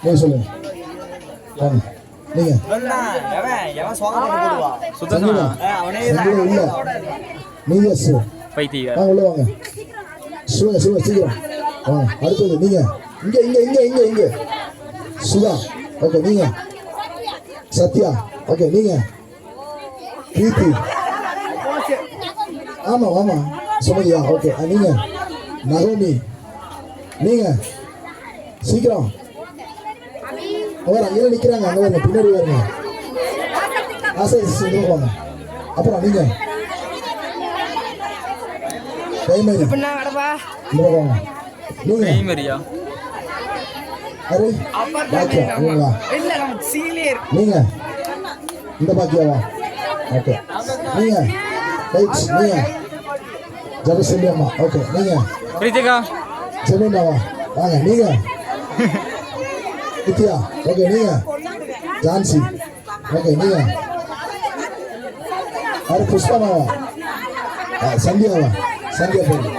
நீங்க சொல்லுங்க வாங்க நீங்க இல்ல நீங்க வாங்க உள்ள வாங்க சொல்லுங்க சொல்லுங்க சீக்கிரம் வாங்க அடுத்தது நீங்க இங்க இங்க இங்க இங்க இங்க சுதா ஓகே நீங்க சத்யா ஓகே நீங்க பிரீத்தி ஆமா ஆமா சுமதியா ஓகே நீங்க நகோமி நீங்க சீக்கிரம் அங்கே நிக்கிறாங்க அங்க வருங்க பின்னாடி வருங்க ஆசை வாங்க அப்புறம் நீங்க டைமரி வாங்க நீங்க டைமரியா அரே பாக்கியா நீங்க இந்த பாக்கியாவா ஓகே நீங்க ரைட் நீங்க ஜெருசலேமா ஓகே நீங்க பிரீத்திகா ஜெமினாவா வாங்க நீங்க நித்யா ஓகே நீங்க ஜான்சி ஓகே நீங்க அरे புஷ்பமாவா சந்தியாவா சந்தியா போய்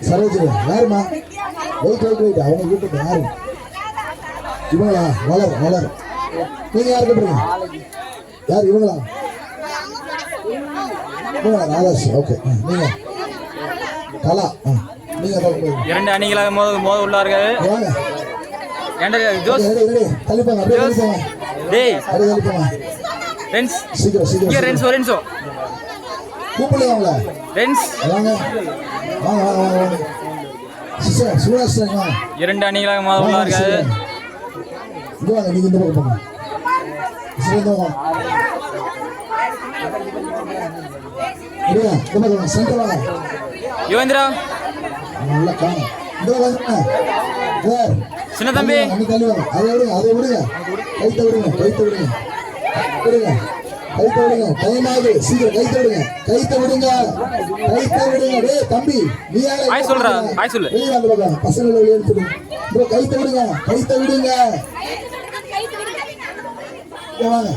சரோஜினி யாருமா வெயிட் வெயிட் வெயிட் அவங்க கூப்பிட்டு யாரு இவங்களா வளர் வளர் நீங்க யாருக்கு போறீங்க யார் இவங்களா இவங்களா ராதாஸ் ஓகே நீங்க கலா நீங்க இரண்டு அணிகளாக மோத உள்ளார்கள் வாங்க ஜோஸ் தள்ளிப்பாங்க அப்படியே தள்ளிப்பாங்க டேய் அப்படியே தள்ளிப்பாங்க ரென்ஸ் சீக்கிரம் சீக்கிரம் இங்க ரென்சோ கூப்பிடுங்க அவங்கள ரென்ஸ் வாங்க வாங்க வாங்க வாங்க வாங்க சிஸ்டர் சுரேஷ் வாங்க இரண்டு அணிகளாக மோத உள்ளார்கள் இங்க வாங்க நீங்க இந்த பக்கம் போங்க சிஸ்டர் வாங்க இங்க இந்த பக்கம் சென்டர் வாங்க யுவேந்திரா நல்லா காணோம் இந்த வாங்க சார் சின்ன தம்பி அங்க தள்ளி வாங்க அதை விடுங்க கைத்த விடுங்க விடுங்க கைத்த விடுங்க டைம் ஆகுது சீக்கிரம் கைத்த விடுங்க டேய் தம்பி நீ யாரே ஹாய் சொல்றா ஹாய் சொல்லு வெளிய வாங்க பசங்களை வெளிய எடுத்துடுங்க ப்ரோ கைத்த விடுங்க இங்க வாங்க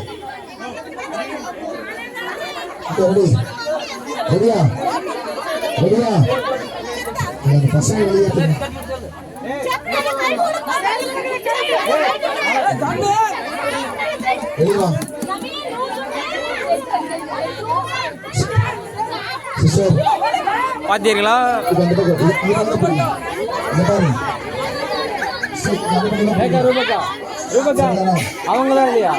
ரெடியா அந்த பசங்க வெளிய எடுத்துடுங்க வெளிய வா சிஸ்டர் பாத்தீங்களா அவங்களா இல்லையா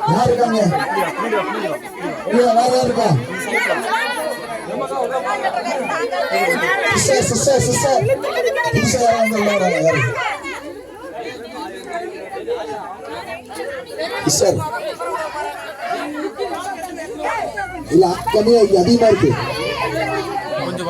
யார் இருக்காங்க இருக்கா இல்ல கம்மியா அதிகமா இருக்கு கொஞ்சம்